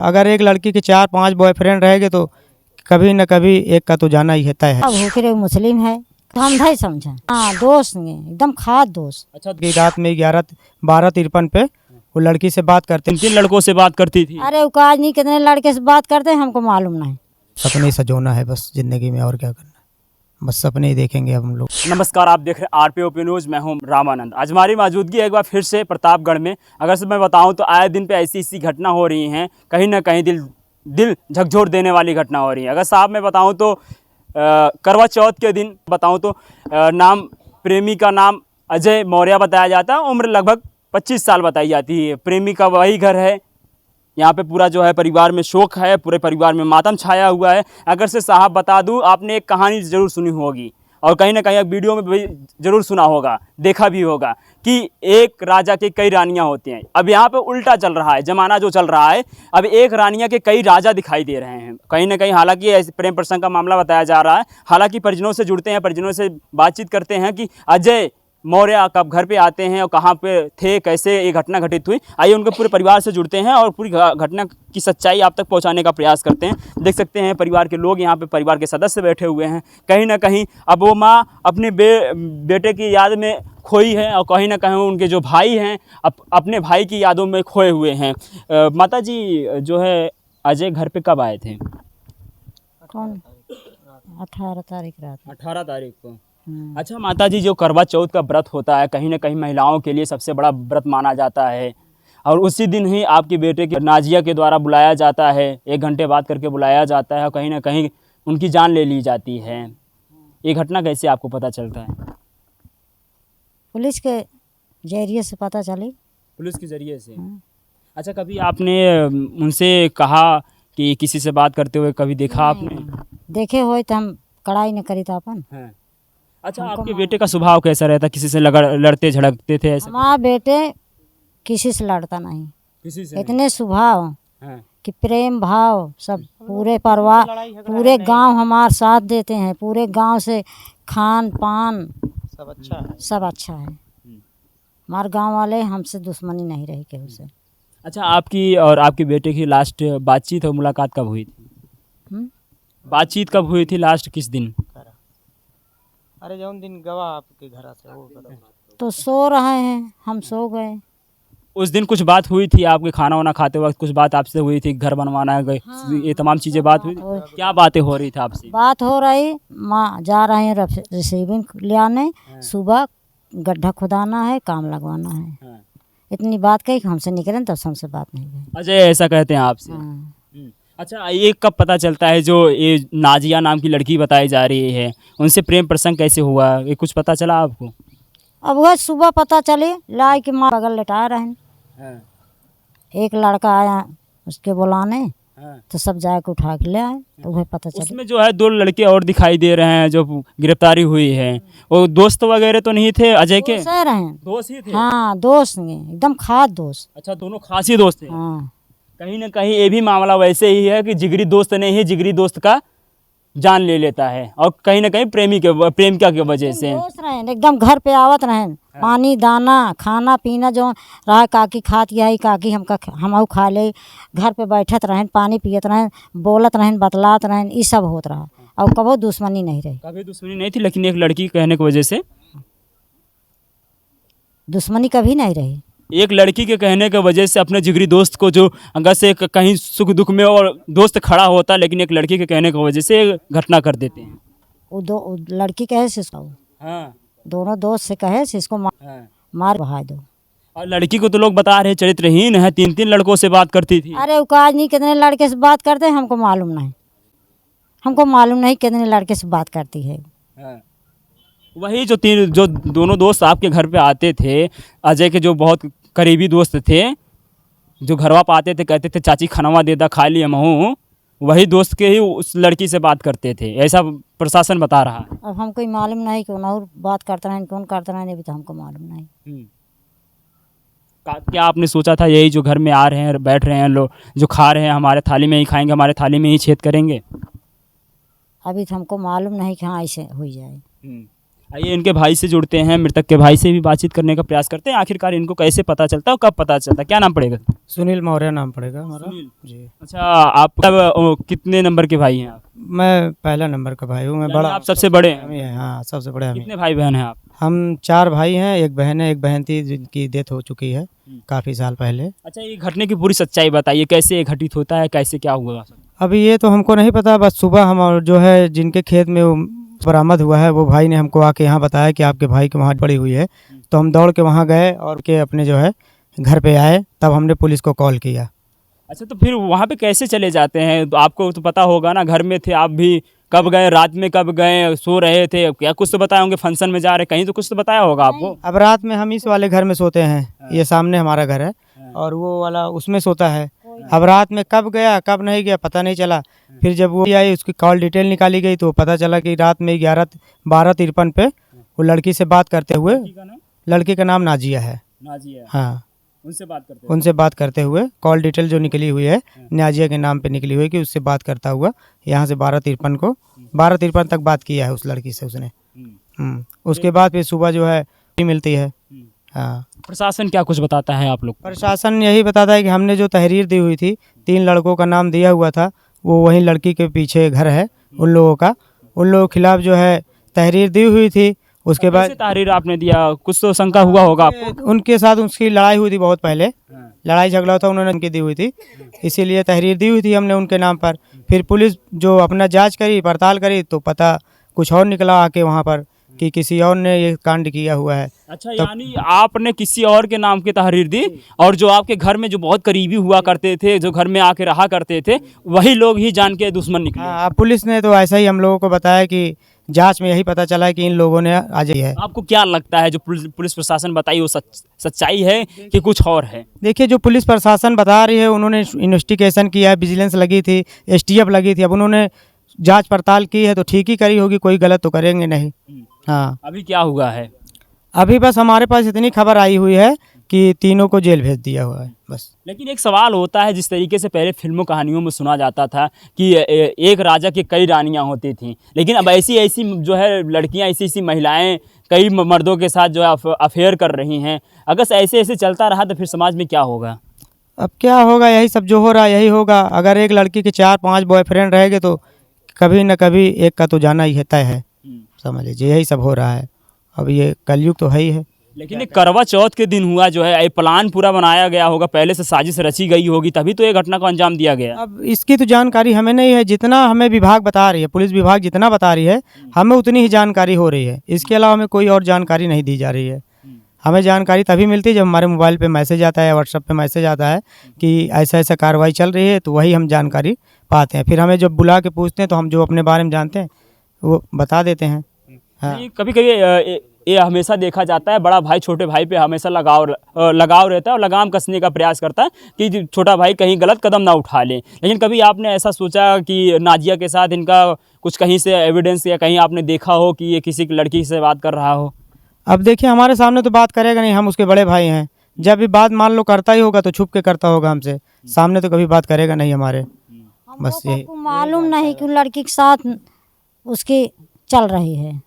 अगर एक लड़की के 4-5 बॉयफ्रेंड रहेंगे तो कभी न कभी एक का तो जाना ही तय है। अब होकर मुस्लिम है तो हम नहीं समझे। हाँ, दोस्त नहीं, एकदम खास दोस्त। अच्छा, कि रात में 12:53 पे वो लड़की से बात करते, 3 लड़कों से बात करती थी। अरे उकाज नहीं, कितने लड़के से बात करते हैं हमको मालूम नहीं। सपने सजोना है बस जिंदगी में, और क्या करना है, बस सपने ही देखेंगे अब हम लोग। नमस्कार, आप देख रहे हैं आरपीओपी न्यूज़। मैं हूं रामानंद। आज हमारी मौजूदगी एक बार फिर से प्रतापगढ़ में। अगर से मैं बताऊं तो आए दिन पे ऐसी घटना हो रही हैं, कहीं ना कहीं दिल झकझोर देने वाली घटना हो रही है। अगर साहब मैं बताऊं तो करवा चौथ के दिन बताऊं तो नाम प्रेमी का नाम अजय मौर्य बताया जाता है। उम्र लगभग 25 साल बताई जाती है। प्रेमी का वही घर है। यहाँ पे पूरा जो है परिवार में शोक है, पूरे परिवार में मातम छाया हुआ है। अगर से साहब बता दूं, आपने एक कहानी ज़रूर सुनी होगी और कहीं ना कहीं वीडियो में भी ज़रूर सुना होगा, देखा भी होगा कि एक राजा के कई रानियां होती हैं। अब यहाँ पे उल्टा चल रहा है, ज़माना जो चल रहा है, अब एक रानियां के कई राजा दिखाई दे रहे हैं कहीं ना कहीं। हालांकि ऐसे प्रेम प्रसंग का मामला बताया जा रहा है। हालांकि परिजनों से जुड़ते हैं, परिजनों से बातचीत करते हैं कि अजय मौर्य कब घर पे आते हैं और कहाँ पे थे, कैसे ये घटना घटित हुई। आइए उनके पूरे परिवार से जुड़ते हैं और पूरी घटना की सच्चाई आप तक पहुंचाने का प्रयास करते हैं। देख सकते हैं परिवार के लोग यहाँ पे, परिवार के सदस्य बैठे हुए हैं। कहीं ना कहीं अब वो माँ अपने बेटे की याद में खोई है और कहीं ना कहीं उनके जो भाई हैं अपने भाई की यादों में खोए हुए हैं। माता जी, जो है अजय घर पे कब आए थे? कौन? 18 तारीख रात। 18 तारीख को। अच्छा माता जी, जो करवा चौथ का व्रत होता है कहीं ना कहीं महिलाओं के लिए सबसे बड़ा व्रत माना जाता है और उसी दिन ही आपके बेटे के नाजिया के द्वारा बुलाया जाता है, 1 घंटे बाद करके बुलाया जाता है और कहीं ना कहीं उनकी जान ले ली जाती है। ये घटना कैसे आपको पता चलता है? पुलिस के जरिए से पता चली। पुलिस के जरिए से। अच्छा, कभी आपने उनसे कहा कि किसी से बात करते हुए कभी देखा आपने? देखे हुए तो हम कड़ाई न करी था अपन। हाँ। अच्छा, आपके बेटे का स्वभाव कैसा रहता? किसी से लड़ते झड़कते थे ऐसे? हमारा बेटे किसी से लड़ता नहीं, किसी से इतने स्वभाव हाँ। कि प्रेम भाव सब पूरे परिवार, पूरे गांव हमारे साथ देते हैं। पूरे गांव से खान पान सब अच्छा है, सब अच्छा है। हमारे गांव वाले हमसे दुश्मनी नहीं रही केहू से। अच्छा, आपकी और आपके बेटे की लास्ट बातचीत और मुलाकात कब हुई थी? बातचीत कब हुई थी लास्ट, किस दिन? अरे जौन दिन गवा आपके घर से वो तो सो रहे हैं, हम सो गए। उस दिन कुछ बात हुई थी आपके खाना वाना खाते वक्त? कुछ बात आपसे हुई थी, घर बनवाना है, ये तमाम चीज़ें बात हुई थी? क्या बातें हो रही थी आपसे? बात हो रही, माँ जा रहे हैं रिसीविंग ले आने, सुबह गड्ढा खुदाना है, काम लगवाना है। हाँ। इतनी बात कही कि हमसे निकले तब हमसे बात नहीं हुई। अजय ऐसा कहते हैं आपसे? हाँ। अच्छा, ये कब पता चलता है जो ये नाजिया नाम की लड़की बताई जा रही है, उनसे प्रेम प्रसंग कैसे हुआ, ये कुछ पता चला आपको? अब वह सुबह पता चले, लाई कि माँ बगल लेटा रहे हैं। हाँ। एक लड़का आया उसके बुलाने, हाँ। तो सब जाके उठा के ले आए, तो वह पता चले। उसमें जो है 2 लड़के और दिखाई दे रहे हैं जो गिरफ्तारी हुई है। वो दोस्त वगैरह तो नहीं थे अजय के? दोस्त रहे। दोस्त ही थे? हाँ, दोस्त हैं, एकदम खास दोस्त। अच्छा, दोनों खासी दोस्त थे। हाँ। कहीं ना कहीं ये भी मामला वैसे ही है कि जिगरी दोस्त नहीं है, जिगरी दोस्त का जान ले लेता है और कहीं ना कहीं प्रेमिका की वजह से। दोस्त रहे, एकदम घर पे आवत रहे, पानी दाना खाना पीना जो रहा, काकी खात यही काकी हम खा ले, घर पे बैठत रहें, पानी पियत रहें, बोलत रहें, बतलात रहें, ये सब होत रहा। और कभी दुश्मनी नहीं रही। कभी दुश्मनी नहीं थी, लेकिन एक लड़की के कहने की वजह से दुश्मनी कभी नहीं रही। एक लड़की के कहने की वजह से अपने जिगरी दोस्त को, जो अगर से कहीं सुख दुख में और दोस्त खड़ा होता, लेकिन एक लड़की के कहने की वजह से घटना कर देते हैं। वो लड़की कहे से इसको, हाँ। दोनों दोस्त से कहे से इसको मार बहा दो। और लड़की को तो लोग बता रहे चरित्रहीन है, 3 लड़कों से बात करती थी। अरे उकाज नहीं, कितने लड़के से बात करते हैं हमको मालूम नहीं। हमको मालूम नहीं कितने लड़के से बात करती है। हाँ। वही जो दोनों दोस्त आपके घर पे आते थे, अजय के जो बहुत करीबी दोस्त थे, जो घरवा पे आते थे, कहते थे चाची खानवा दे दा खा लिया महू, वही दोस्त के ही उस लड़की से बात करते थे, ऐसा प्रशासन बता रहा है। अब हमको मालूम नहीं कौन और बात करते रहें, कौन करते रहें, अभी तो हमको मालूम नहीं। क्या आपने सोचा था यही जो घर में आ रहे हैं, बैठ रहे हैं लोग, जो खा रहे हैं हमारे थाली में ही खाएंगे, हमारे थाली में ही छेद करेंगे? अभी तो हमको मालूम नहीं कि हाँ ऐसे हो जाए। आइए इनके भाई से जुड़ते हैं, मृतक के भाई से भी बातचीत करने का प्रयास करते हैं। आखिरकार इनको कैसे पता चलता है और कब पता चलता है, क्या नाम पड़ेगा? सुनील मौर्य नाम पड़ेगा हमारा। सुनील। जी। अच्छा, आप तब कितने नंबर के भाई हैं आप? मैं पहला नंबर का भाई हूँ। मैं यानी बड़ा आप सबसे बड़े हैं? हम ही हैं। हाँ, सबसे बड़े हम ही। कितने भाई बहन हैं आप? हम 4 भाई हैं, एक बहन है। एक बहन थी जिनकी डेथ हो चुकी है काफ़ी साल पहले। अच्छा, ये घटने की पूरी सच्चाई बताइए, कैसे ये घटित होता है, कैसे क्या हुआ? अभी ये तो हमको नहीं पता, बस सुबह हम और जो है जिनके खेत में वो बरामद हुआ है वो भाई ने हमको आके यहाँ बताया कि आपके भाई की वहाँ पड़ी हुई है। तो हम दौड़ के वहाँ गए और के अपने जो है घर पे आए, तब हमने पुलिस को कॉल किया। अच्छा, तो फिर वहाँ पे कैसे चले जाते हैं? तो आपको तो पता होगा ना, घर में थे आप भी, कब गए, रात में कब गए, सो रहे थे क्या? कुछ तो बताए होंगे, फंक्शन में जा रहे कहीं, तो कुछ तो बताया होगा आपको। अब रात में हम इस वाले घर में सोते हैं, ये सामने हमारा घर है और वो वाला उसमें सोता है। अब रात में कब गया कब नहीं गया पता नहीं चला। फिर जब वो आई उसकी कॉल डिटेल निकाली गई तो पता चला कि रात में 12:53 पे वो लड़की से बात करते हुए, लड़की का नाम नाजिया है। नाजिया, हाँ, उनसे बात करते हुए कॉल डिटेल जो निकली हुई है नाजिया के नाम पे निकली हुई है कि उससे बात करता हुआ यहाँ से 12:53 तक बात किया है उस लड़की से उसने। उसके बाद फिर सुबह जो है मिलती है। हाँ। प्रशासन क्या कुछ बताता है आप लोग? प्रशासन यही बताता है कि हमने जो तहरीर दी हुई थी, 3 लड़कों का नाम दिया हुआ था, वो वहीं लड़की के पीछे घर है उन लोगों का। उन लोगों के खिलाफ जो है तहरीर दी हुई थी। उसके बाद तहरीर आपने दिया, कुछ तो शंका हुआ होगा आपको? उनके साथ उसकी लड़ाई हुई थी बहुत पहले, लड़ाई झगड़ा था, उन्होंने उनकी दी हुई थी, इसीलिए तहरीर दी हुई थी हमने उनके नाम पर। फिर पुलिस जो अपना जांच करी, पड़ताल करी तो पता कुछ और निकला आके वहाँ पर कि किसी और ने ये कांड किया हुआ है। अच्छा, यानी आपने किसी और के नाम की तहरीर दी और जो आपके घर में जो बहुत करीबी हुआ करते थे, जो घर में आके रहा करते थे, वही लोग ही जान के दुश्मन निकले। हाँ, पुलिस ने तो ऐसा ही हम लोगों को बताया कि जांच में यही पता चला है कि इन लोगों ने आज है। आपको क्या लगता है जो पुलिस प्रशासन बताई वो सच्चाई है कि कुछ और है? देखिए, जो पुलिस प्रशासन बता रही है, उन्होंने इन्वेस्टिगेशन किया है, विजिलेंस लगी थी, एसटीएफ लगी थी, अब उन्होंने जांच पड़ताल की है तो ठीक ही करी होगी, कोई गलत तो करेंगे नहीं। हाँ। अभी क्या हुआ है? अभी बस हमारे पास इतनी खबर आई हुई है कि तीनों को जेल भेज दिया हुआ है बस। लेकिन एक सवाल होता है, जिस तरीके से पहले फिल्मों कहानियों में सुना जाता था कि एक राजा की कई रानियां होती थीं, लेकिन अब ऐसी जो है लड़कियां, ऐसी महिलाएं कई मर्दों के साथ जो है अफेयर कर रही हैं। अगर ऐसे चलता रहा तो फिर समाज में क्या होगा? अब क्या होगा, यही सब जो हो रहा है यही होगा। अगर एक लड़की के 4-5 बॉयफ्रेंड रहेंगे तो कभी न कभी एक का तो जाना ही तय है, समझ लीजिए। यही सब हो रहा है, अब ये कलयुग तो है ही है। लेकिन एक करवा चौथ के दिन हुआ जो है, ये प्लान पूरा बनाया गया होगा, पहले से साजिश रची गई होगी, तभी तो ये घटना को अंजाम दिया गया। अब इसकी तो जानकारी हमें नहीं है, जितना हमें विभाग बता रही है, पुलिस विभाग जितना बता रही है हमें उतनी ही जानकारी हो रही है। इसके अलावा हमें कोई और जानकारी नहीं दी जा रही है। हमें जानकारी तभी मिलती है जब हमारे मोबाइल पे मैसेज आता है, व्हाट्सएप पे मैसेज आता है कि ऐसा ऐसा कार्रवाई चल रही है, तो वही हम जानकारी पाते हैं। फिर हमें जब बुला के पूछते हैं तो हम जो अपने बारे में जानते हैं वो बता देते हैं। हाँ। कभी कभी ये हमेशा देखा जाता है, बड़ा भाई छोटे भाई पे हमेशा लगाव रहता है और लगाम कसने का प्रयास करता है कि छोटा भाई कहीं गलत कदम ना उठा ले। लेकिन कभी आपने ऐसा सोचा कि नाजिया के साथ इनका कुछ कहीं से एविडेंस या कहीं आपने देखा हो कि ये किसी लड़की से बात कर रहा हो? अब देखिए, हमारे सामने तो बात करेगा नहीं, हम उसके बड़े भाई हैं। जब भी बात मान लो करता ही होगा तो छुप के करता होगा हमसे, सामने तो कभी बात करेगा नहीं हमारे। बस यही मालूम नहीं कि लड़की के साथ उसकी चल रही है,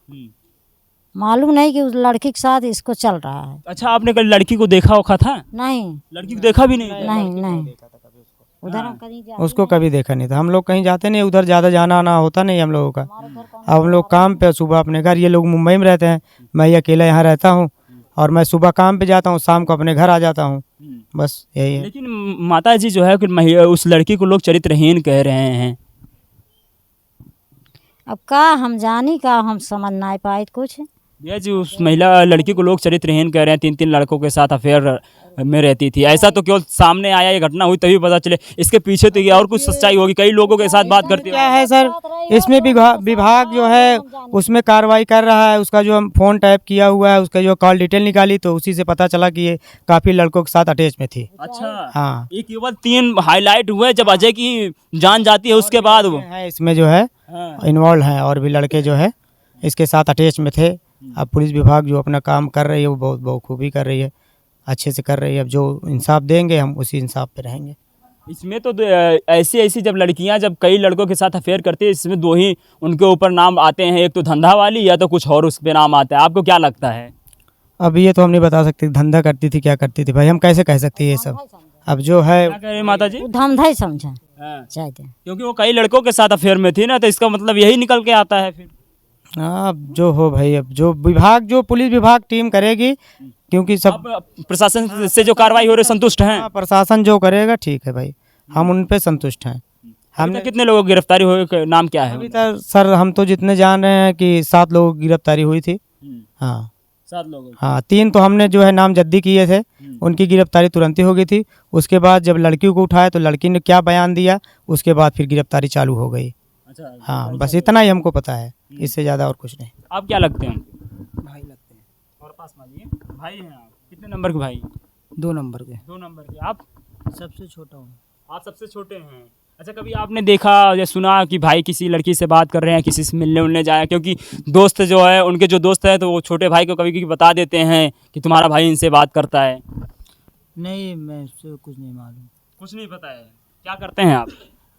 मालूम नहीं कि उस लड़की के साथ इसको चल रहा है। अच्छा, आपने कल लड़की को देखा होगा था? नहीं, लड़की को देखा भी नहीं? नहीं उधर हम कहीं उसको कभी देखा नहीं था। हम लोग कहीं जाते नहीं, उधर ज़्यादा जाना आना होता नहीं हम लोगों का। अब हम लोग काम पे, सुबह अपने घर, ये लोग मुंबई में रहते हैं, मैं अकेला यहाँ रहता हूँ और मैं सुबह काम पे जाता हूँ, शाम को अपने घर आ जाता हूँ, बस यही है। लेकिन माता जी जो है कि उस लड़की को लोग चरित्रहीन कह रहे हैं। अब का हम जानी, का हम समझ ना पाए कुछ। भैया जी, उस महिला लड़की को लोग चरित्रहीन कह रहे हैं, 3-3 लड़कों के साथ अफेयर में रहती थी। ऐसा तो केवल सामने आया, ये घटना हुई तभी पता चले, इसके पीछे तो ये और कुछ सच्चाई होगी, कई लोगों के साथ बात करती क्या है सर, इसमें विभाग जो है उसमें कार्रवाई कर रहा है। उसका जो हम फ़ोन टैप किया हुआ है, उसका जो कॉल डिटेल निकाली तो उसी से पता चला कि ये काफ़ी लड़कों के साथ अटैच में थी। अच्छा, हाँ, ये केवल 3 हाईलाइट हुए, जब अजय की जान जाती है उसके बाद वो है इसमें जो है इन्वॉल्व हैं, और भी लड़के जो है इसके साथ अटैच में थे। अब पुलिस विभाग जो अपना काम कर रही है वो बहुत खूबी कर रही है, अच्छे से कर रही है। अब जो इंसाफ देंगे हम उसी इंसाफ पे रहेंगे। इसमें तो ऐसी ऐसी जब लड़कियां जब कई लड़कों के साथ अफेयर करती है, इसमें दो ही उनके ऊपर नाम आते हैं, एक तो धंधा वाली या तो कुछ और उस पे नाम आता है। आपको क्या लगता है? अब ये तो हम नहीं बता सकते धंधा करती थी क्या करती थी भाई, हम कैसे कह सकते हैं ये सब। अब जो है क्या कह रहे हैं माता जी? वो धंधा ही समझा हाँ, चाहते। क्योंकि वो कई लड़कों के साथ अफेयर में थी ना, तो इसका मतलब यही निकल के आता है फिर। हाँ, अब जो हो भाई, अब जो विभाग, जो पुलिस विभाग टीम करेगी, क्योंकि सब आप प्रशासन से जो कार्रवाई हो रही है संतुष्ट हैं? हाँ, प्रशासन जो करेगा ठीक है भाई, हम उन पे संतुष्ट हैं। हमने कितने लोगों की गिरफ्तारी हुई, नाम क्या है? अभी तक सर हम तो जितने जान रहे हैं कि 7 लोगों की गिरफ्तारी हुई थी। हाँ 7 लोगों की। हाँ, 3 तो हमने जो है नामजद्दी किए थे, उनकी गिरफ्तारी तुरंत ही हो गई थी। उसके बाद जब लड़कियों को उठाया तो लड़की ने क्या बयान दिया, उसके बाद फिर गिरफ्तारी चालू हो गई। अच्छा, हाँ, बस इतना ही हमको पता है, इससे ज़्यादा और कुछ नहीं। आप क्या लगते हैं? भाई लगते हैं। और पास मानिए, भाई हैं आप? कितने नंबर के भाई? 2 नंबर के। 2 नंबर के। आप सबसे छोटा हूँ। आप सबसे छोटे हैं। अच्छा, कभी आपने देखा या सुना कि भाई किसी लड़की से बात कर रहे हैं, किसी से मिलने उलने जाए? क्योंकि दोस्त जो है, उनके जो दोस्त हैं तो वो छोटे भाई को कभी कभी बता देते हैं कि तुम्हारा भाई इनसे बात करता है। नहीं, मैं इससे कुछ नहीं मालूम। कुछ नहीं पता है। क्या करते हैं आप?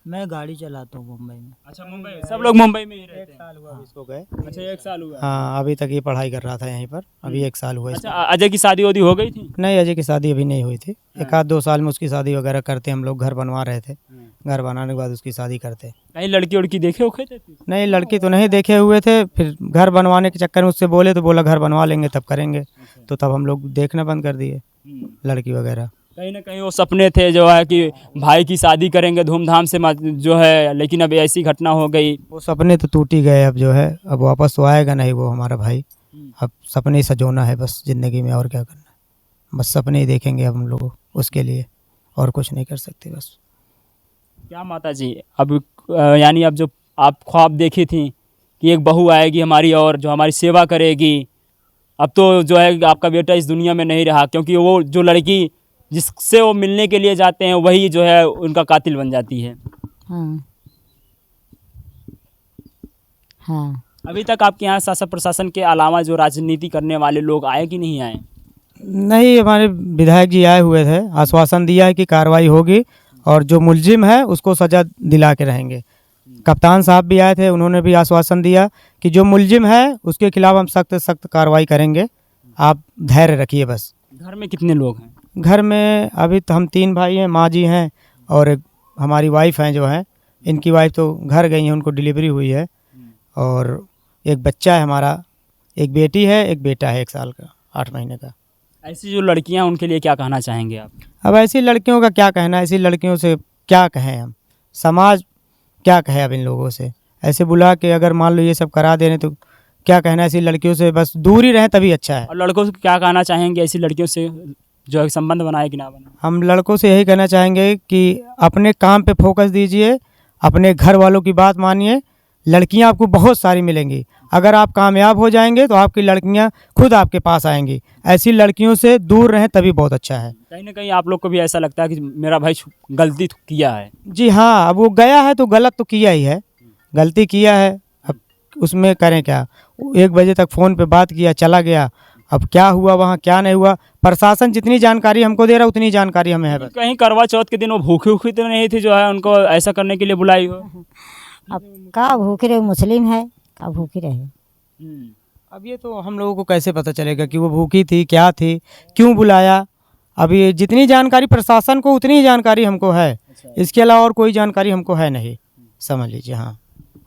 मैं गाड़ी चलाता हूँ मुंबई में। अच्छा, मुंबई। सब लोग मुंबई में ही रहते हैं? साल हुआ अभी इसको गए। अच्छा, 1 साल हुआ। हाँ, अभी तक ये पढ़ाई कर रहा था यहीं पर, अभी 1 साल हुआ इसको। अच्छा, अजय की शादी वादी हो गई थी? नहीं, अजय की शादी अभी नहीं हुई थी। 1-2 साल में उसकी शादी वगैरह करते, हम लोग घर बनवा रहे थे, घर बनाने के बाद उसकी शादी करते। कहीं लड़की उड़की देखे उखे थे? नहीं, लड़की तो नहीं देखे हुए थे, फिर घर बनवाने के चक्कर में उससे बोले तो बोला घर बनवा लेंगे तब करेंगे, तो तब हम लोग देखना बंद कर दिए लड़की वगैरह। कहीं ना कहीं वो सपने थे जो है कि भाई की शादी करेंगे धूमधाम से जो है, लेकिन अब ऐसी घटना हो गई। वो सपने तो टूट ही गए, अब जो है अब वापस तो आएगा नहीं वो हमारा भाई। अब सपने ही सजोना है बस ज़िंदगी में, और क्या करना है। बस सपने ही देखेंगे अब हम लोग उसके लिए, और कुछ नहीं कर सकते बस। क्या माता जी, अब यानी अब जो आप ख्वाब देखी थी कि एक बहू आएगी हमारी और जो हमारी सेवा करेगी, अब तो जो है आपका बेटा इस दुनिया में नहीं रहा, क्योंकि वो जो लड़की जिससे वो मिलने के लिए जाते हैं वही जो है उनका कातिल बन जाती है। हाँ हाँ। अभी तक आपके यहाँ शासन प्रशासन के अलावा जो राजनीति करने वाले लोग आए कि नहीं आए? नहीं, हमारे विधायक जी आए हुए थे, आश्वासन दिया है कि कार्रवाई होगी और जो मुलजिम है उसको सज़ा दिला के रहेंगे। कप्तान साहब भी आए थे, उन्होंने भी आश्वासन दिया कि जो मुलजिम है उसके खिलाफ हम सख्त सख्त कार्रवाई करेंगे, आप धैर्य रखिए बस। घर में कितने लोग हैं? घर में अभी तो हम 3 भाई हैं, माँ जी हैं और एक हमारी वाइफ हैं जो हैं, इनकी वाइफ तो घर गई हैं, उनको डिलीवरी हुई है, और एक बच्चा है हमारा, एक बेटी है, एक बेटा है 1 साल का, 8 महीने का। ऐसी जो लड़कियां उनके लिए क्या कहना चाहेंगे आप? अब ऐसी लड़कियों का क्या कहना, ऐसी लड़कियों से क्या कहें हम, समाज क्या कहे अब इन लोगों से। ऐसे बुला के अगर मान लो ये सब करा दे रहे तो क्या कहना, ऐसी लड़कियों से बस दूर ही रहें तभी अच्छा है। और लड़कों से क्या कहना चाहेंगे ऐसी लड़कियों से जो है संबंध बनाए कि ना बनाए? हम लड़कों से यही कहना चाहेंगे कि अपने काम पे फोकस दीजिए, अपने घर वालों की बात मानिए, लड़कियां आपको बहुत सारी मिलेंगी। अगर आप कामयाब हो जाएंगे तो आपकी लड़कियां खुद आपके पास आएंगी। ऐसी लड़कियों से दूर रहें तभी बहुत अच्छा है। कहीं ना कहीं आप लोग को भी ऐसा लगता है कि मेरा भाई गलती तो किया है? जी हाँ, अब वो गया है तो गलत तो किया ही है, गलती किया है, अब उसमें करें क्या। 1 बजे तक फ़ोन पे बात किया, चला गया, अब क्या हुआ वहाँ क्या नहीं हुआ, प्रशासन जितनी जानकारी हमको दे रहा उतनी जानकारी हमें है बस। कहीं करवा चौथ के दिन वो भूखी उखी तो नहीं थी जो है उनको ऐसा करने के लिए बुलाई हो? अब का भूखी रहे, मुस्लिम है, का भूखी रहे। अब ये तो हम लोगों को कैसे पता चलेगा कि वो भूखी थी, क्या थी, क्यों बुलाया। अभी जितनी जानकारी प्रशासन को उतनी ही जानकारी हमको है, इसके अलावा और कोई जानकारी हमको है नहीं, समझ लीजिए। हाँ,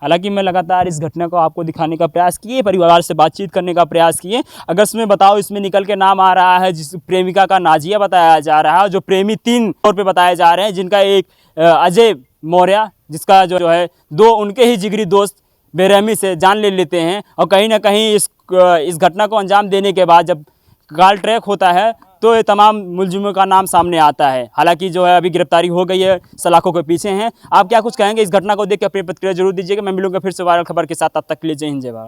हालांकि मैं लगातार इस घटना को आपको दिखाने का प्रयास किए, परिवार से बातचीत करने का प्रयास किए। अगर इसमें बताओ, इसमें निकल के नाम आ रहा है जिस प्रेमिका का नाजिया बताया जा रहा है, जो प्रेमी 3 तौर पे बताए जा रहे हैं, जिनका एक अजय मौर्य, जिसका जो है 2 उनके ही जिगरी दोस्त बेरहमी से जान ले लेते हैं। और कहीं ना कहीं इस घटना को अंजाम देने के बाद जब कॉल ट्रैक होता है तो ये तमाम मुलजिमों का नाम सामने आता है। हालांकि जो है अभी गिरफ्तारी हो गई है, सलाखों के पीछे हैं। आप क्या कुछ कहेंगे इस घटना को देख के? अपनी प्रतिक्रिया जरूर दीजिएगा। मैं मिलूंगा फिर से वायरल खबर के साथ, तब तक के लिए जय हिंद जय भारत।